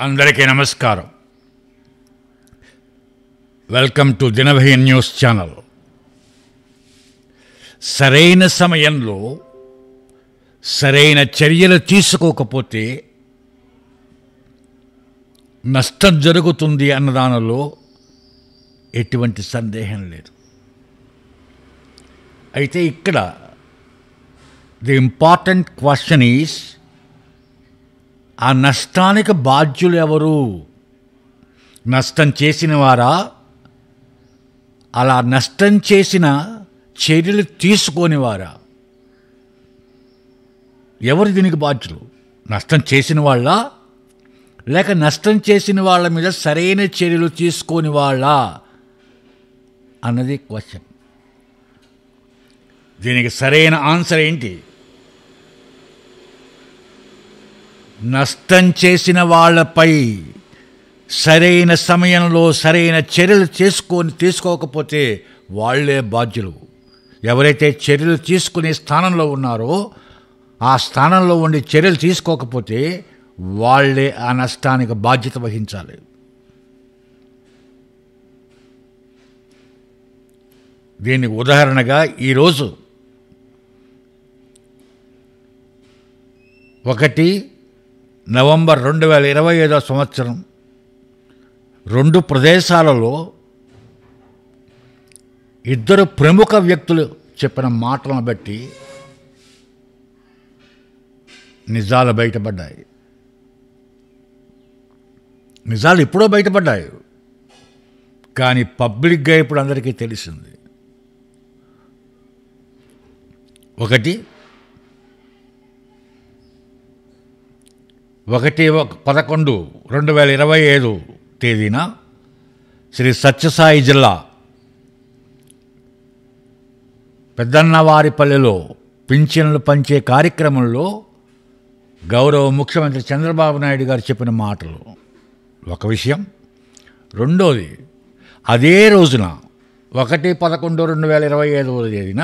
అందరికీ నమస్కారం. Welcome to Dinabhaya news channel. సరైన సమయంలో సరైన చర్యలు తీసుకోకపోతే నష్టం జరుగుతుంది అన్న దానిలో ఎటువంటి సందేహం లేదు. అయితే ఇక్కడ ది ఇంపార్టెంట్ క్వశ్చన్ ఈజ్, ఆ నష్టానికి బాధ్యులు ఎవరు? నష్టం చేసిన వారా? అలా నష్టం చేసిన చర్యలు తీసుకొని వారా? ఎవరు దీనికి బాధ్యులు? నష్టం చేసిన వాళ్ళ, లేక నష్టం చేసిన వాళ్ళ మీద సరైన చర్యలు తీసుకొని వాళ్ళ అన్నది క్వశ్చన్. దీనికి సరైన ఆన్సర్ ఏంటి? నష్టం చేసిన వాళ్ళపై సరైన సమయంలో సరైన చర్యలు తీసుకోకపోతే వాళ్లే బాధ్యులు. ఎవరైతే చర్యలు తీసుకునే స్థానంలో ఉన్నారో ఆ స్థానంలో ఉండి చర్యలు తీసుకోకపోతే వాళ్లే ఆ నష్టానికి బాధ్యత వహించాలి. దీనికి ఉదాహరణగా ఈరోజు 1 నవంబర్ 2025 సంవత్సరం 2 ప్రదేశాలలో 2 ప్రముఖ వ్యక్తులు చెప్పిన మాటలను బట్టి నిజాలు బయటపడ్డాయి. నిజాలు ఎప్పుడో బయటపడ్డాయి, కానీ పబ్లిక్గా ఇప్పుడు అందరికీ తెలిసింది. 1/11/2025 తేదీన శ్రీ సత్యసాయి జిల్లా పెద్దన్నవారిపల్లెలో పింఛన్లు పంచే కార్యక్రమంలో గౌరవ ముఖ్యమంత్రి చంద్రబాబు నాయుడు గారు చెప్పిన మాటలు ఒక విషయం. రెండోది, అదే రోజున 1/11/2025 తేదీన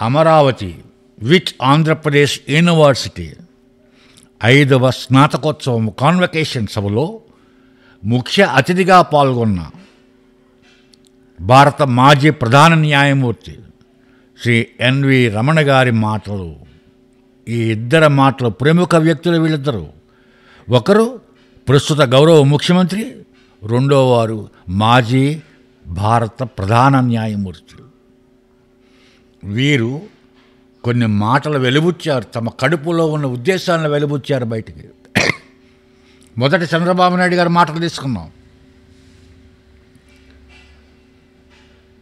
అమరావతి విత్ ఆంధ్రప్రదేశ్ యూనివర్సిటీ 5వ స్నాతకోత్సవం కాన్వకేషన్ సభలో ముఖ్య అతిథిగా పాల్గొన్న భారత మాజీ ప్రధాన న్యాయమూర్తి శ్రీ ఎన్వి రమణ గారి మాటలు. ఈ ఇద్దరు మాటలు ప్రముఖ వ్యక్తులు. వీళ్ళిద్దరూ, ఒకరు ప్రస్తుత గౌరవ ముఖ్యమంత్రి, రెండో వారు మాజీ భారత ప్రధాన న్యాయమూర్తి. వీరు కొన్ని మాటలు వెలుబుచ్చారు, తమ కడుపులో ఉన్న ఉద్దేశాలను వెలుబుచ్చారు బయటికి. మొదట చంద్రబాబు నాయుడు గారి మాటలు తీసుకున్నాం.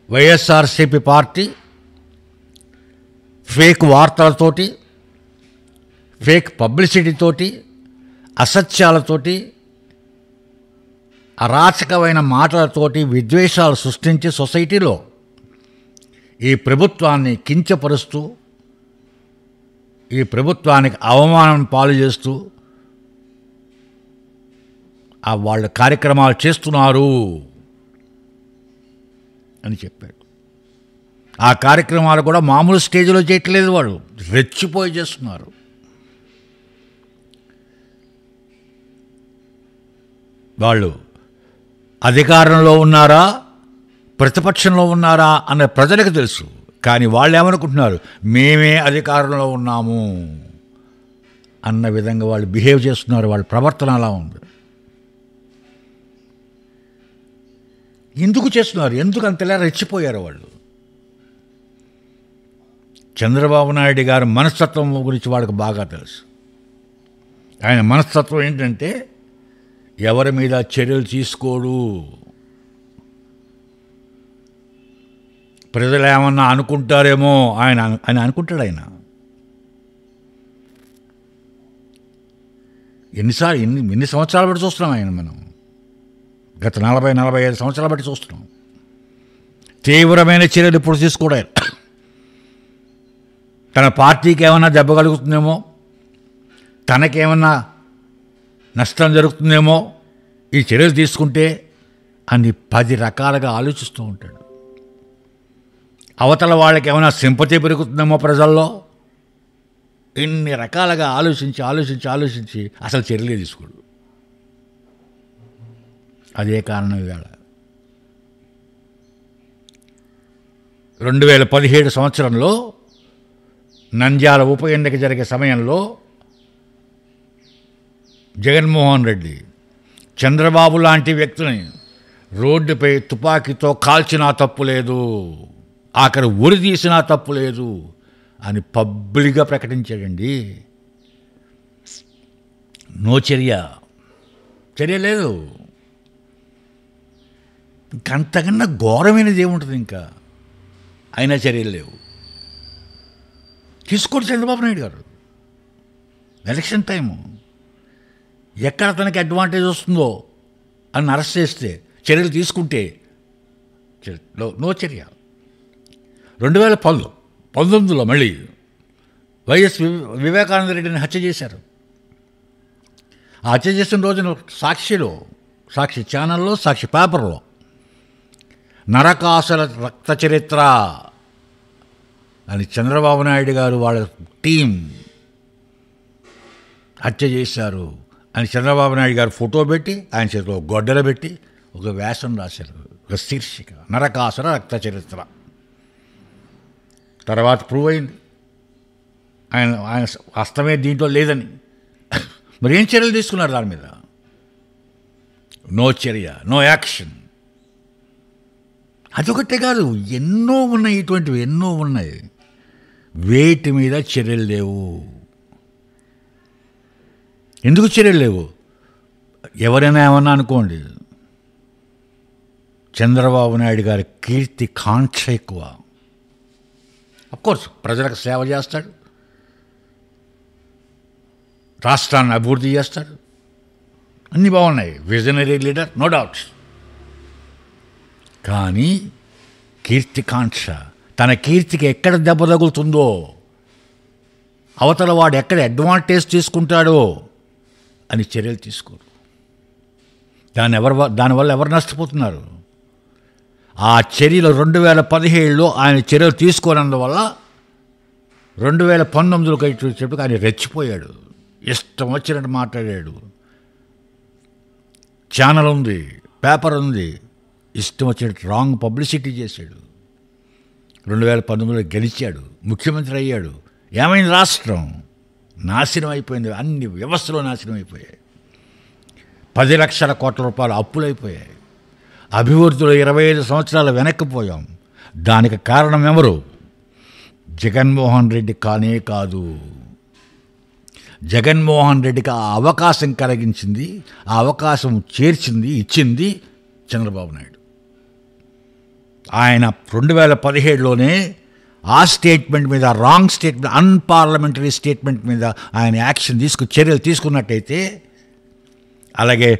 వైఎస్ఆర్సీపీ పార్టీ ఫేక్ వార్తలతోటి, ఫేక్ పబ్లిసిటీతోటి, అసత్యాలతోటి, అరాచకమైన మాటలతోటి విద్వేషాలు సృష్టించి సొసైటీలో ఈ ప్రభుత్వాన్ని కించపరుస్తూ, ఈ ప్రభుత్వానికి అవమానం పాలు చేస్తూ వాళ్ళ కార్యక్రమాలు చేస్తున్నారు అని చెప్పాడు. ఆ కార్యక్రమాలు కూడా మామూలు స్టేజ్లో చేయట్లేదు, వాళ్ళు రెచ్చిపోయి చేస్తున్నారు. వాళ్ళు అధికారంలో ఉన్నారా, ప్రతిపక్షంలో ఉన్నారా అన్న ప్రజలకు తెలుసు. కానీ వాళ్ళు ఏమనుకుంటున్నారు, మేమే అధికారంలో ఉన్నాము అన్న విధంగా వాళ్ళు బిహేవ్ చేస్తున్నారు. వాళ్ళ ప్రవర్తన అలా ఉంది. ఎందుకు చేస్తున్నారు? ఎందుకు అంతలా రెచ్చిపోయారు వాళ్ళు? చంద్రబాబు నాయుడు గారి మనస్తత్వం గురించి వాళ్ళకి బాగా తెలుసు. ఆయన మనస్తత్వం ఏంటంటే, ఎవరి మీద చర్యలు తీసుకోడు. ప్రజలు ఏమన్నా అనుకుంటారేమో ఆయన అనుకుంటాడు. ఆయన ఎన్ని సంవత్సరాలు బట్టి చూస్తున్నాం ఆయన. మనం గత 40-45 సంవత్సరాలు బట్టి చూస్తున్నాం. తీవ్రమైన చర్యలు ఇప్పుడు తీసుకోవడం, తన పార్టీకి ఏమన్నా దెబ్బ కలుగుతుందేమో, తనకేమన్నా నష్టం జరుగుతుందేమో ఈ చర్యలు తీసుకుంటే అని 10 రకాలుగా ఆలోచిస్తూ ఉంటాడు. అవతల వాళ్ళకి ఏమైనా సింపతి పెరుగుతుందేమో ప్రజల్లో, ఇన్ని రకాలుగా ఆలోచించి ఆలోచించి ఆలోచించి అసలు చర్యలే తీసుకోడు. అదే కారణం ఇవాళ 2017 సంవత్సరంలో నంద్యాల ఉప ఎన్నిక జరిగే సమయంలో జగన్మోహన్ రెడ్డి చంద్రబాబు లాంటి వ్యక్తిని రోడ్డుపై తుపాకీతో కాల్చినా తప్పు లేదు, ఆఖరి ఉరి తీసినా తప్పు లేదు అని పబ్లిక్గా ప్రకటించాడండి. నో చర్య లేదు. ఇంకంతకన్నా ఘోరమైనది ఏముంటుంది ఇంకా? అయినా చర్యలు లేవు. తీసుకోండి చంద్రబాబు నాయుడు గారు. ఎలక్షన్ టైము ఎక్కడ తనకి అడ్వాంటేజ్ వస్తుందో అని అరెస్ట్ చేస్తే, చర్యలు తీసుకుంటే నో చర్య. 2019లో మళ్ళీ వైఎస్ వివేకానంద రెడ్డిని హత్య చేశారు. ఆ హత్య చేసిన రోజున సాక్షి ఛానల్లో, సాక్షి పేపర్లో నరకాసుర రక్త చరిత్ర అని చంద్రబాబు నాయుడు గారు వాళ్ళ టీం హత్య చేశారు అని చంద్రబాబు నాయుడు గారు ఫోటో పెట్టి ఆయన చేతిలో గొడ్డలు పెట్టి ఒక వ్యాసం రాశారు, ఒక శీర్షిక నరకాసుర రక్త చరిత్ర. తర్వాత ప్రూవ్ అయింది ఆయన హస్తమే దీంట్లో లేదని. మరి ఏం చర్యలు తీసుకున్నారు దాని మీద? నో చర్య, నో యాక్షన్. అదొకటే కాదు, ఎన్నో ఉన్నాయి, ఇటువంటివి ఎన్నో ఉన్నాయి. వేటి మీద చర్యలు లేవు. ఎందుకు చర్యలు లేవు? ఎవరైనా ఏమన్నా అనుకోండి, చంద్రబాబు నాయుడు గారి కీర్తి కాంక్ష ఎక్కువ. అఫ్కోర్స్ ప్రజలకు సేవ చేస్తాడు, రాష్ట్రాన్ని అభివృద్ధి చేస్తాడు, అన్నీ బాగున్నాయి. Visionary leader, no doubts. కానీ కీర్తికాంక్ష, తన కీర్తికి ఎక్కడ దెబ్బ తగులుతుందో, అవతల వాడు ఎక్కడ అడ్వాంటేజ్ తీసుకుంటాడో అని చర్యలు తీసుకోరు. దానివల్ల ఎవరు నష్టపోతున్నారు? ఆ చర్యలు 2017లో ఆయన చర్యలు తీసుకోనందువల్ల 2019లోకి వచ్చేటప్పుడు ఆయన రెచ్చిపోయాడు, ఇష్టం వచ్చినట్టు మాట్లాడాడు. ఛానల్ ఉంది, పేపర్ ఉంది, ఇష్టం వచ్చినట్టు రాంగ్ పబ్లిసిటీ చేశాడు. 2019లో గెలిచాడు, ముఖ్యమంత్రి అయ్యాడు. ఏమైంది? రాష్ట్రం నాశనం అయిపోయింది, అన్ని వ్యవస్థలు నాశనం అయిపోయాయి. 10 లక్షల కోట్ల రూపాయల అప్పులైపోయాయి. అభివృద్ధిలో 25 సంవత్సరాలు వెనక్కిపోయాం. దానికి కారణం ఎవరు? జగన్మోహన్ రెడ్డి కానే కాదు. జగన్మోహన్ రెడ్డికి ఆ అవకాశం కలిగించింది, ఆ అవకాశం ఇచ్చింది చంద్రబాబు నాయుడు. ఆయన 2017లోనే ఆ స్టేట్మెంట్ మీద, రాంగ్ స్టేట్మెంట్, అన్పార్లమెంటరీ స్టేట్మెంట్ మీద ఆయన యాక్షన్ చర్యలు తీసుకున్నట్టయితే, అలాగే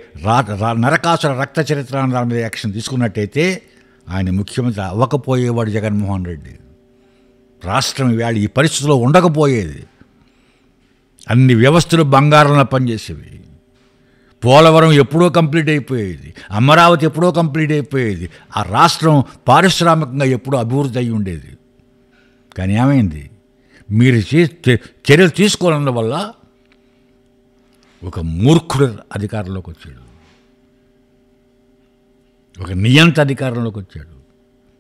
నరకాసుర రక్త చరిత్ర దాని మీద యాక్షన్ తీసుకున్నట్టయితే ఆయన ముఖ్యమంత్రి అవ్వకపోయేవాడు జగన్మోహన్ రెడ్డి. రాష్ట్రం ఇవాళ ఈ పరిస్థితిలో ఉండకపోయేది. అన్ని వ్యవస్థలు బంగారంలో పనిచేసేవి. పోలవరం ఎప్పుడో కంప్లీట్ అయిపోయేది, అమరావతి ఎప్పుడో కంప్లీట్ అయిపోయేది, ఆ రాష్ట్రం పారిశ్రామికంగా ఎప్పుడో అభివృద్ధి అయి ఉండేది. కానీ ఏమైంది? మీరు చర్యలు తీసుకోనందువల్ల ఒక మూర్ఖుడు అధికారంలోకి వచ్చాడు, ఒక నియంత అధికారంలోకి వచ్చాడు,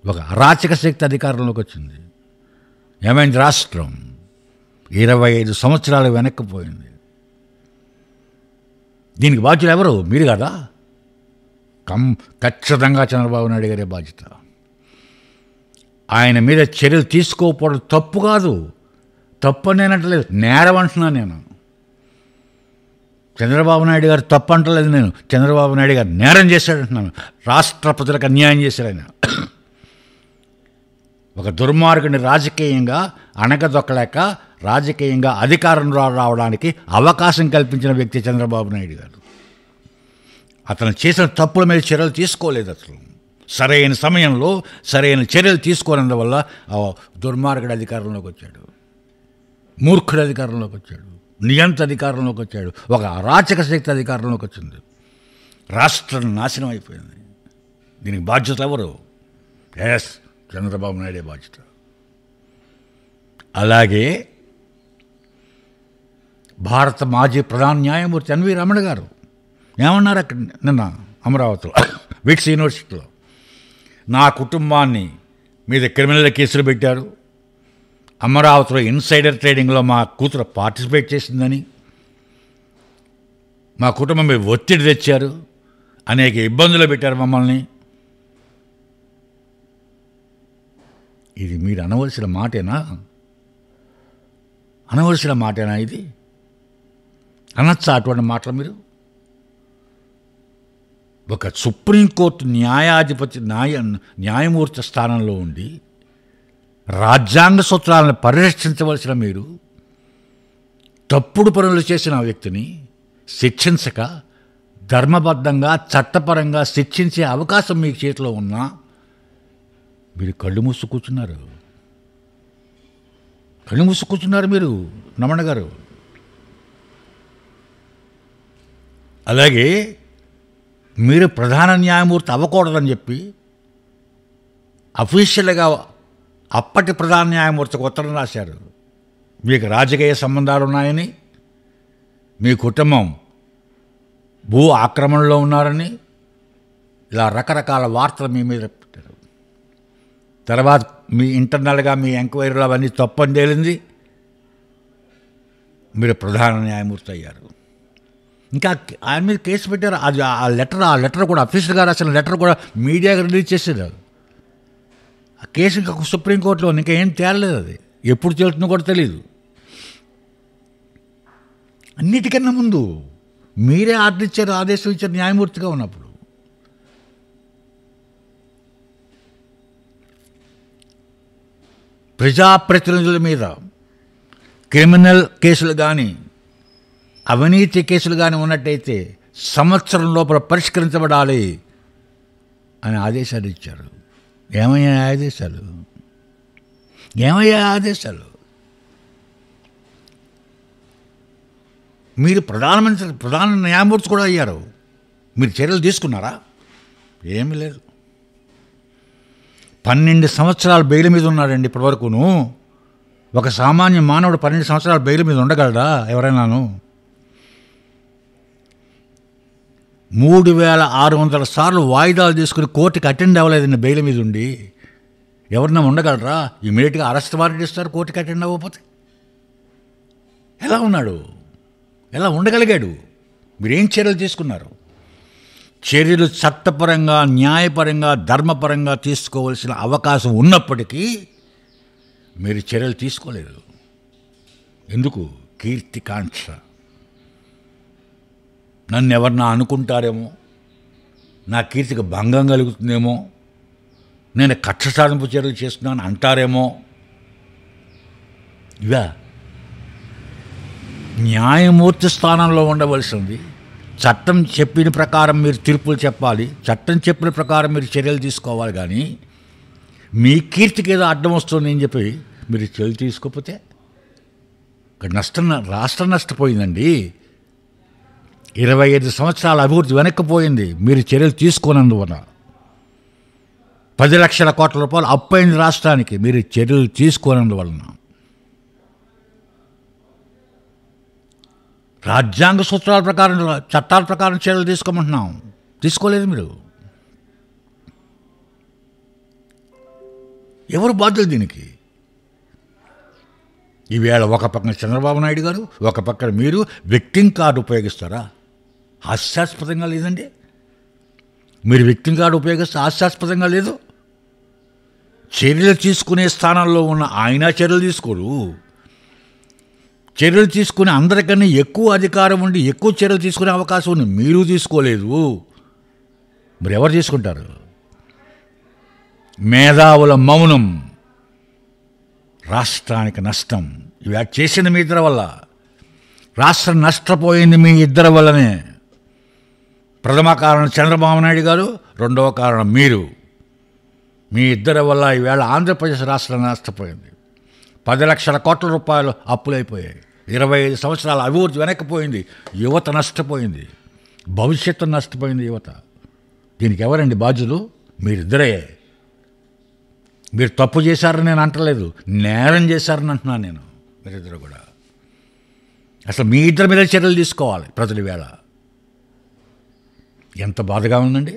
ఒక అరాచక శక్తి అధికారంలోకి వచ్చింది. ఏమైంది? రాష్ట్రం 25 సంవత్సరాలు వెనక్కిపోయింది. దీనికి బాధ్యులు ఎవరు? మీరు కదా. ఖచ్చితంగా చంద్రబాబు నాయుడు గారే బాధ్యత. ఆయన మీద చర్యలు తీసుకోకపోవడం తప్పు కాదు, తప్పు అని నేను అంటలేదు, నేరం అంటున్నాను నేను. చంద్రబాబు నాయుడు గారు తప్పు అంటలేదు నేను, చంద్రబాబు నాయుడు గారు నేరం చేశాడంటున్నాను. రాష్ట్ర ప్రజలకు అన్యాయం చేశాడు ఆయన. ఒక దుర్మార్గుని రాజకీయంగా అణగదొక్కలేక రాజకీయంగా అధికారం రావడానికి అవకాశం కల్పించిన వ్యక్తి చంద్రబాబు నాయుడు గారు. అతను చేసిన తప్పుల మీద చర్యలు తీసుకోలేదు. అసలు సరైన సమయంలో సరైన చర్యలు తీసుకోనందువల్ల దుర్మార్గుడు అధికారంలోకి వచ్చాడు, మూర్ఖుడు అధికారంలోకి వచ్చాడు, నియంత అధికారంలోకి వచ్చాడు, ఒక అరాచక శక్తి అధికారంలోకి వచ్చింది. రాష్ట్రం నాశనం అయిపోయింది. దీనికి బాధ్యత ఎవరు? చంద్రబాబు నాయుడే బాధ్యత. అలాగే భారత మాజీ ప్రధాన న్యాయమూర్తి ఎన్వి రమణ గారు ఏమన్నారు అక్కడ నిన్న? అమరావతిలో విట్స్ యూనివర్సిటీలో. నా కుటుంబాన్ని మీద క్రిమినల్ కేసులు పెట్టారు. అమరావతిలో ఇన్సైడర్ ట్రేడింగ్లో మా కూతురు పార్టిసిపేట్ చేసిందని, మా కుటుంబం మీద ఒత్తిడి తెచ్చారు, అనేక ఇబ్బందులు పెట్టారు మమ్మల్ని. ఇది మీరు అనవలసిన మాటేనా? అనవలసిన మాటేనా ఇది? అనొచ్చా అటువంటి మాటలు మీరు? ఒక సుప్రీంకోర్టు న్యాయమూర్తి స్థానంలో ఉండి రాజ్యాంగ సూత్రాలను పరిరక్షించవలసిన మీరు తప్పుడు పనులు చేసిన వ్యక్తిని శిక్షించక ధర్మబద్ధంగా చట్టపరంగా శిక్షించే అవకాశం మీ చేతిలో ఉన్నా మీరు కళ్ళు మూసు కూర్చున్నారు. కళ్ళు మూసు కూర్చున్నారు మీరు రమణ గారు. అలాగే మీరు ప్రధాన న్యాయమూర్తి అవ్వకూడదని చెప్పి అఫీషియల్గా అప్పటి ప్రధాన న్యాయమూర్తికి ఉత్తరం రాశారు. మీకు రాజకీయ సంబంధాలు ఉన్నాయని, మీ కుటుంబం భూ ఆక్రమణలో ఉన్నారని, ఇలా రకరకాల వార్తలు మీ మీద పెట్టారు. తర్వాత మీ ఇంటర్నల్గా మీ ఎంక్వైరీలో అవన్నీ తప్పని తేలింది, మీరు ప్రధాన న్యాయమూర్తి అయ్యారు. ఇంకా ఆయన మీద కేసు పెట్టారు. అది ఆ లెటర్ కూడా అఫీషియల్గా రాసిన లెటర్ కూడా మీడియాకి రిలీజ్ చేసేది. ఆ కేసు ఇంకా సుప్రీంకోర్టులో ఇంకా ఏం తేలలేదు. అది ఎప్పుడు తేలుతుందో కూడా తెలియదు. అన్నిటికన్నా ముందు మీరే ఆర్డర్ ఇచ్చారు, ఆదేశం ఇచ్చారు న్యాయమూర్తిగా ఉన్నప్పుడు. ప్రజాప్రతినిధుల మీద క్రిమినల్ కేసులు కానీ అవినీతి కేసులు కానీ ఉన్నట్టయితే సంవత్సరం లోపల పరిష్కరించబడాలి అని ఆదేశాలు ఇచ్చారు. ఏమయ్యా ఆదేశాలు? ఏమయ్యా ఆదేశాలు? మీరు ప్రధాన న్యాయమూర్తి కూడా అయ్యారు. మీరు చర్యలు తీసుకున్నారా? ఏమీ లేదు. 12 సంవత్సరాలు బెయిల్ మీద ఉన్నాడండి ఇప్పటివరకును. ఒక సామాన్య మానవుడు 12 సంవత్సరాలు బెయిల్ మీద ఉండగలడా ఎవరైనాను? 3600 సార్లు వాయిదాలు తీసుకుని కోర్టుకి అటెండ్ అవ్వలేదండి బెయిల్ మీద ఉండి. ఎవరన్నా ఉండగలరా? ఇమీడియట్గా అరెస్ట్ వారెంట్ ఇస్తారు కోర్టుకి అటెండ్ అవ్వకపోతే. ఎలా ఉన్నాడు? ఎలా ఉండగలిగాడు? మీరేం చర్యలు తీసుకున్నారు? చర్యలు చట్టపరంగా, న్యాయపరంగా, ధర్మపరంగా తీసుకోవాల్సిన అవకాశం ఉన్నప్పటికీ మీరు చర్యలు తీసుకోలేదు. ఎందుకు? కీర్తికాంక్ష. నన్ను ఎవరన్నా అనుకుంటారేమో, నా కీర్తికి భంగం కలుగుతుందేమో, నేను కక్ష సాధింపు చర్యలు చేస్తున్నాను అంటారేమో. ఇవా న్యాయమూర్తి స్థానంలో ఉండవలసింది. చట్టం చెప్పిన ప్రకారం మీరు తీర్పులు చెప్పాలి, చట్టం చెప్పిన ప్రకారం మీరు చర్యలు తీసుకోవాలి. కానీ మీ కీర్తికి ఏదో అడ్డం వస్తుంది అని చెప్పి మీరు చర్యలు తీసుకోకపోతే రాష్ట్రం నష్టపోయిందండి. 25 సంవత్సరాల అభివృద్ధి వెనక్కిపోయింది మీరు చర్యలు తీసుకోనందువల్ల. 10 లక్షల కోట్ల రూపాయలు అప్పైంది రాష్ట్రానికి మీరు చర్యలు తీసుకోనందువలన. రాజ్యాంగ సూత్రాల ప్రకారం, చట్టాల ప్రకారం చర్యలు తీసుకోమంటున్నాం, తీసుకోలేదు మీరు. ఎవరు బాధ్యులు దీనికి? ఈవేళ ఒక పక్కన చంద్రబాబు నాయుడు గారు, ఒక పక్కన మీరు విక్టిమ్ కార్డు ఉపయోగిస్తారా? హాస్యాస్పదంగా లేదండి. మీరు విక్టిమ్ కార్డు ఉపయోగిస్తే హాస్యాస్పదంగా లేదు. చర్యలు తీసుకునే స్థానంలో ఉన్న ఆయన చర్యలు తీసుకోరు. చర్యలు తీసుకునే అందరికన్నా ఎక్కువ అధికారం ఉండి ఎక్కువ చర్యలు తీసుకునే అవకాశం ఉంది, మీరు తీసుకోలేదు. మరి ఎవరు తీసుకుంటారు? మేధావుల మౌనం రాష్ట్రానికి నష్టం. ఇవి చేసిన మీ ఇద్దరి వల్ల రాష్ట్రం నష్టపోయింది, మీ ఇద్దరి వల్లనే. ప్రథమ కారణం చంద్రబాబు నాయుడు గారు, రెండవ కారణం మీరు. మీ ఇద్దరి వల్ల ఈవేళ ఆంధ్రప్రదేశ్ రాష్ట్రం నష్టపోయింది. 10 లక్షల కోట్ల రూపాయలు అప్పులైపోయాయి. 25 సంవత్సరాల అభివృద్ధి వెనక్కిపోయింది. యువత నష్టపోయింది, భవిష్యత్తు నష్టపోయింది యువత. దీనికి ఎవరండి బాధ్యులు? మీరిద్దరే. మీరు తప్పు చేశారని నేను అంటలేదు, నేరం చేశారని అంటున్నాను నేను. మీరిద్దరు కూడా అసలు మీ ఇద్దరి మీద చర్యలు తీసుకోవాలి ప్రజలు. వేళ ఎంత బాధగా ఉందండి.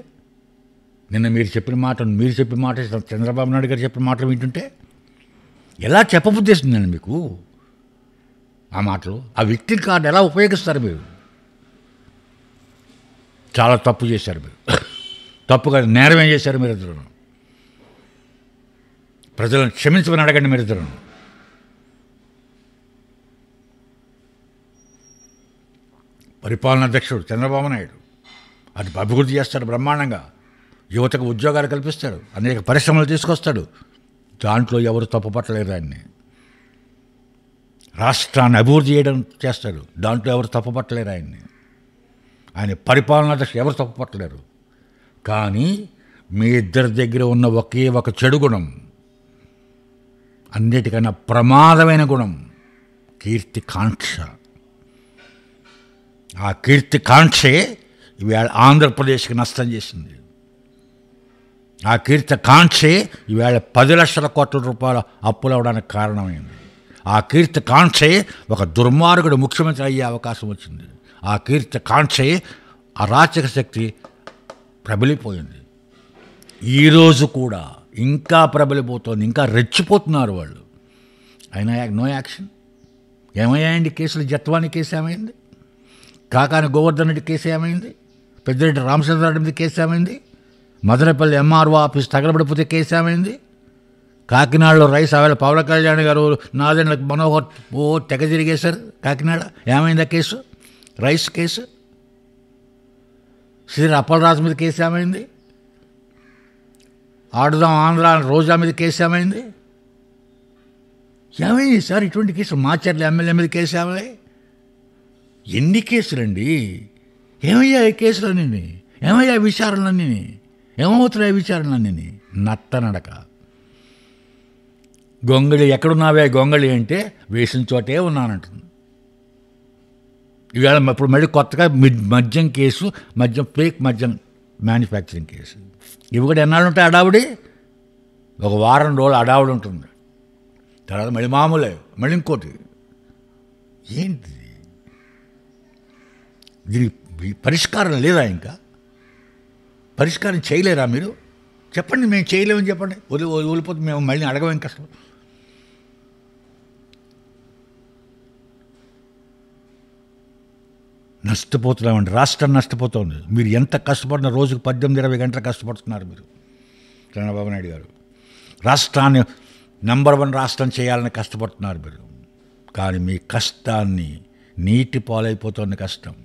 నిన్న మీరు చెప్పిన మాట చంద్రబాబు నాయుడు గారు చెప్పిన మాటలు వింటుంటే ఎలా చెప్పబుద్దేస్తుందండి మీకు ఆ మాటలు? ఆ విక్టిమ్ కార్డు ఎలా ఉపయోగిస్తారు మీరు? చాలా తప్పు చేశారు మీరు. తప్పుగా నేరం ఏం చేశారు మీరిద్దరు? ప్రజలను క్షమించమని అడగండి మీరిద్దరు. పరిపాలనా అధ్యక్షుడు చంద్రబాబు నాయుడు అది అభివృద్ధి చేస్తాడు బ్రహ్మాండంగా, యువతకు ఉద్యోగాలు కల్పిస్తాడు, అనేక పరిశ్రమలు తీసుకొస్తాడు. దాంట్లో ఎవరు తప్పుపట్టలేరు ఆయన్ని. రాష్ట్రాన్ని అభివృద్ధి చేయడం చేస్తాడు, దాంట్లో ఎవరు తప్పుపట్టలేరు ఆయన్ని. ఆయన పరిపాలనా దృష్టి ఎవరు తప్పుపట్టలేరు. కానీ మీ ఇద్దరి దగ్గర ఉన్న ఒకే ఒక చెడు గుణం, అన్నిటికన్నా ప్రమాదమైన గుణం, కీర్తికాంక్ష. ఆ కీర్తికాంక్షే ఇవాళ ఆంధ్రప్రదేశ్కి నష్టం చేసింది. ఆ కీర్తికాంక్షే ఇవాళ 10 లక్షల కోట్ల రూపాయల అప్పులు అవడానికి కారణమైంది. ఆ కీర్తికాంక్షే ఒక దుర్మార్గుడు ముఖ్యమంత్రి అయ్యే అవకాశం వచ్చింది. ఆ కీర్తికాంక్షే అరాచక శక్తి ప్రబలిపోయింది. ఈరోజు కూడా ఇంకా ప్రబలిపోతుంది, ఇంకా రెచ్చిపోతున్నారు వాళ్ళు. అయినా నో యాక్షన్. ఏమయ్యాయండి కేసులు? జత్వాని కేసు ఏమైంది? కాకాని గోవర్ధన్ రెడ్డి కేసు ఏమైంది? పెద్దిరెడ్డి రామచంద్రారెడ్డి మీద కేసు ఏమైంది? మదనపల్లి ఎంఆర్ఓ ఆఫీస్ తగలబడిపోతే కేసు ఏమైంది? కాకినాడలో రైస్ ఆవేళ పవన్ కళ్యాణ్ గారు నాదెండ్ల మనోహర్ తెగ తిరిగేశారు కాకినాడ. ఏమైంది ఆ case? Rice case. Sri Appalaraju మీద కేసు ఏమైంది? ఆడుదాం ఆంధ్ర రోజా మీద కేసు ఏమైంది? ఏమైంది సార్ ఇటువంటి కేసులు? మాచర్ల ఎమ్మెల్యే మీద కేసు ఏమయ్యాయి? ఎన్ని కేసులండి? ఏమయ్యాయి కేసులన్నీ? ఏమయ్యాయి విచారణలన్నీ? ఏమవుతున్నాయి విచారణలన్నీ? నట్టనడక. గొంగళి ఎక్కడున్నావే గొంగళి అంటే వేసిన చోటే ఉన్నానంటుంది. ఇవాళ ఇప్పుడు మళ్ళీ కొత్తగా మద్యం కేసు, ఫేక్ మద్యం మ్యానుఫ్యాక్చరింగ్ కేసు. ఇవి కూడా ఎన్నాళ్ళు ఉంటాయి అడావుడి? ఒక వారం రోజులు అడావుడి ఉంటుంది, తర్వాత మళ్ళీ మామూలే, మళ్ళీ ఇంకోటి. ఏంటి దీనికి పరిష్కారం లేదా? ఇంకా పరిష్కారం చేయలేరా మీరు? చెప్పండి, మేము చేయలేమని చెప్పండి. వదిలిపోతే మేము మళ్ళీ అడగమేం కష్టం. నష్టపోతున్నామండి, రాష్ట్రం నష్టపోతుంది. మీరు ఎంత కష్టపడిన, రోజుకు 18-20 గంటలు కష్టపడుతున్నారు మీరు. చంద్రబాబు నాయుడు గారు రాష్ట్రాన్ని నంబర్ 1 రాష్ట్రం చేయాలని కష్టపడుతున్నారు మీరు. కానీ మీ కష్టాన్ని నీటి పాలైపోతుంది కష్టం.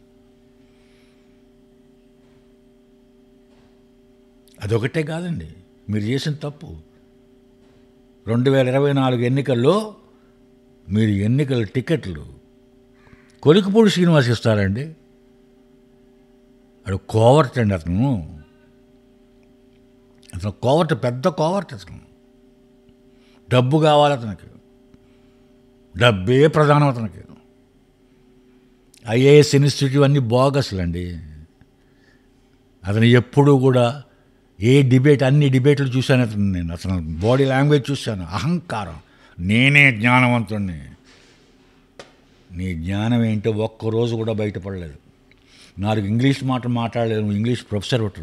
అదొకటే కాదండి మీరు చేసిన తప్పు. 2024 ఎన్నికల్లో మీరు ఎన్నికల టికెట్లు కొలికిపూడి శ్రీనివాస్ ఇస్తారండి. అడు కోవర్ట్ అండి. అతను కోవర్ట్, పెద్ద కోవర్ట్. అతను డబ్బు కావాలి అతనికి, డబ్బే ప్రధానం అతనికి. ఐఏఎస్ ఇన్స్టిట్యూట్ అన్నీ బోగస్లండి. అతను ఎప్పుడూ కూడా అన్ని డిబేట్లు చూశాను అతను. నేను అతను బాడీ లాంగ్వేజ్ చూశాను. అహంకారం, నేనే జ్ఞానవంతుణ్ణి. నీ జ్ఞానం ఏంటో ఒక్కరోజు కూడా బయటపడలేదు. 4 ఇంగ్లీష్ మాటలు మాట్లాడలేదు. నువ్వు ఇంగ్లీష్ ప్రొఫెసర్ ఒకటి.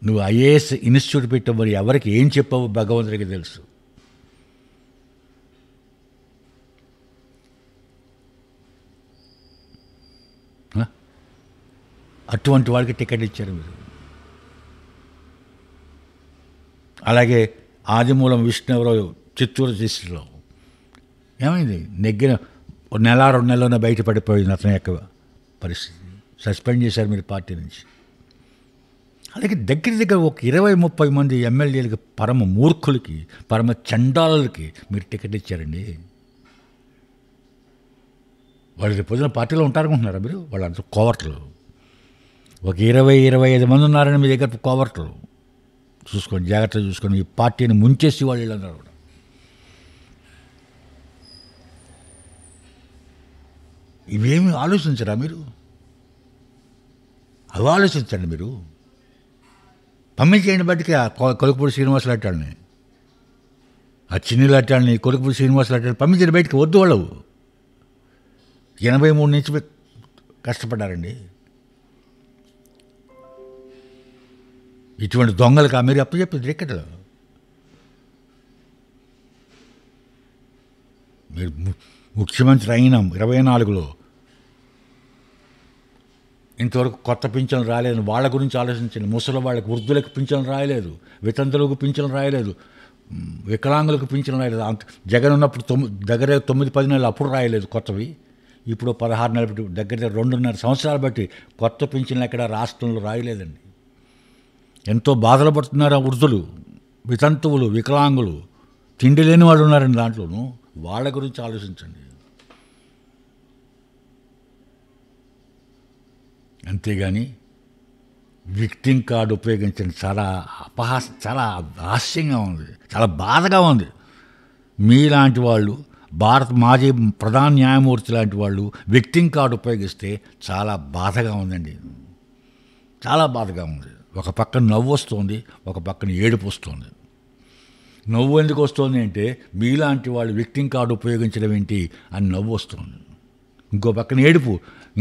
నువ్వు ఐఏఎస్ ఇన్స్టిట్యూట్ పెట్టావు, మరి ఎవరికి ఏం చెప్పావు భగవంతుడికి తెలుసు. అటువంటి వాళ్ళకి టికెట్ ఇచ్చారు మీరు. అలాగే ఆదిమూలం విష్ణువరావు చిత్తూరు డిస్ట్రిక్ట్లో ఏమైంది? నెగ్గిన 1-2 నెలలోనే బయటపడిపోయింది అతని యొక్క పరిస్థితి. సస్పెండ్ చేశారు మీరు పార్టీ నుంచి. అలాగే దగ్గర ఒక 20-30 మంది ఎమ్మెల్యేలకి, పరమ మూర్ఖులకి, పరమ చండాలకి మీరు టికెట్ ఇచ్చారండి. వాళ్ళు రేపు పొద్దున పార్టీలో ఉంటారనుకుంటున్నారా మీరు? వాళ్ళంతా కోవర్ట్లు. ఒక 20-25 మంది ఉన్నారని మీ దగ్గర కోవర్ట్లు. చూసుకోండి, జాగ్రత్తగా చూసుకొని. ఈ పార్టీని ముంచేసి వాళ్ళు వీళ్ళందరూ కూడా. ఇవేమి ఆలోచించరా మీరు? అవి ఆలోచించండి మీరు. పంపించేయండి బయటికి ఆ కొలికిపూడి శ్రీనివాస్ లాంటి, ఆ చిన్ని లాంటి కొలికిపూడి శ్రీనివాస్ లాంటి పంపించండి బయటికి. వద్దు వాళ్ళు 83 నుంచి కష్టపడ్డారండి. ఇటువంటి దొంగలకు మీరు అప్పచెప్పింది ఇక్కడ. మీరు ముఖ్యమంత్రి అయినాం 24లో, ఇంతవరకు కొత్త పింఛన్లు రాలేదు. వాళ్ళ గురించి ఆలోచించండి. ముసలి వాళ్ళకి, వృద్ధులకు పింఛన్లు రాయలేదు, వితంతులకు పింఛన్లు రాయలేదు, వికలాంగులకు పింఛన్లు రాయలేదు. జగన్ ఉన్నప్పుడు దగ్గర 9-10 నెలలు అప్పుడు రాయలేదు కొత్తవి. ఇప్పుడు 16 నెలలు బట్టి దగ్గర 2.5 సంవత్సరాలు బట్టి కొత్త పింఛన్లు ఎక్కడ రాష్ట్రంలో రాయలేదండి. ఎంతో బాధలు పడుతున్నారు ఆ వృద్ధులు, వితంతువులు, వికలాంగులు, తిండి లేని వాళ్ళు ఉన్నారండి దాంట్లోనూ. వాళ్ళ గురించి ఆలోచించండి. అంతేగాని విక్టింగ్ కార్డు ఉపయోగించండి. చాలా చాలా హాస్యంగా ఉంది, చాలా బాధగా ఉంది. మీలాంటి వాళ్ళు, భారత మాజీ ప్రధాన న్యాయమూర్తి లాంటి వాళ్ళు విక్టింగ్ కార్డు ఉపయోగిస్తే చాలా బాధగా ఉందండి, చాలా బాధగా ఉంది. ఒక పక్కన నవ్వు వస్తుంది, ఒక పక్కన ఏడుపు వస్తుంది. నవ్వు ఎందుకు వస్తుంది అంటే మీలాంటి వాళ్ళు విక్టింగ్ కార్డు ఉపయోగించడం ఏంటి అని నవ్వు వస్తుంది. ఇంకో పక్కన ఏడుపు.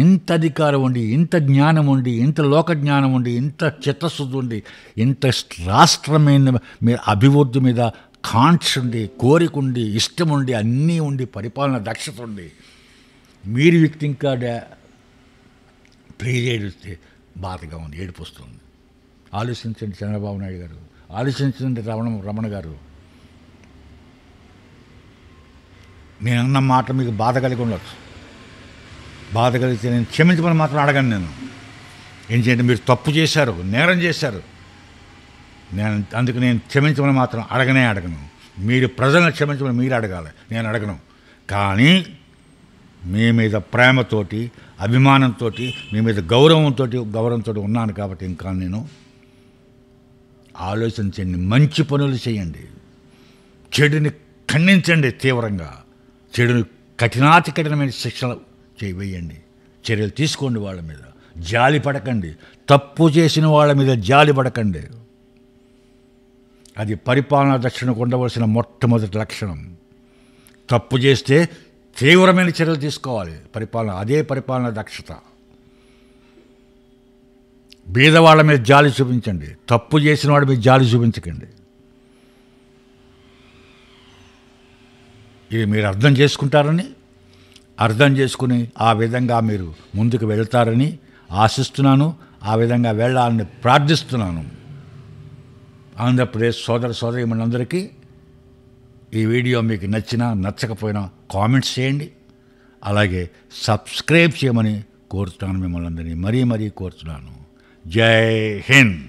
ఇంత అధికారం ఉండి, ఇంత జ్ఞానం ఉండి, ఇంత లోక జ్ఞానం ఉండి, ఇంత చిత్తశుద్ధి ఉండి, ఇంత రాష్ట్రమైన మీద అభివృద్ధి మీద కాంక్ష ఉండి, కోరిక ఉండి, ఇష్టం ఉండి, అన్నీ ఉండి, పరిపాలన దక్షత ఉండి, మీరు విక్టింగ్ కార్డు ప్లే చేస్తే బాధగా ఉంది, ఏడుపు వస్తుంది. ఆలోచించండి చంద్రబాబు నాయుడు గారు, ఆలోచించండి రమణ గారు. నేనన్న మాట మీకు బాధ కలిగి ఉండొచ్చు. బాధ కలిగితే నేను క్షమించమని మాత్రం అడగను. నేను ఏంటంటే మీరు తప్పు చేశారు, నేరం చేశారు, అందుకు నేను క్షమించమని మాత్రం అడగను. మీరు ప్రజలను క్షమించమని మీరు అడగాలి, నేను అడగను. కానీ మీ మీద ప్రేమతోటి, అభిమానంతో, మీ మీద గౌరవంతో ఉన్నాను కాబట్టి ఇంకా నేను ఆలోచించండి, మంచి పనులు చేయండి, చెడుని ఖండించండి తీవ్రంగా, చెడుని కఠినమైన శిక్షలు వేయండి, చర్యలు తీసుకోండి. వాళ్ళ మీద జాలి పడకండి, తప్పు చేసిన వాళ్ళ మీద జాలి పడకండి. అది పరిపాలనా దక్షతకు ఉండవలసిన మొట్టమొదటి లక్షణం. తప్పు చేస్తే తీవ్రమైన చర్యలు తీసుకోవాలి అదే పరిపాలనా దక్షత. బీదవాళ్ళ మీద జాలి చూపించండి, తప్పు చేసిన వాడి మీద జాలి చూపించకండి. ఇది మీరు అర్థం చేసుకుని ఆ విధంగా మీరు ముందుకు వెళ్తారని ఆశిస్తున్నాను. ఆ విధంగా వెళ్ళాలని ప్రార్థిస్తున్నాను. ఆంధ్రప్రదేశ్ సోదరీమణులందరికీ ఈ వీడియో మీకు నచ్చినా నచ్చకపోయినా కామెంట్స్ చేయండి. అలాగే సబ్స్క్రైబ్ చేయమని కోరుతున్నాను. మిమ్మల్ని అందరినీ మరీ కోరుతున్నాను. జై హింద్.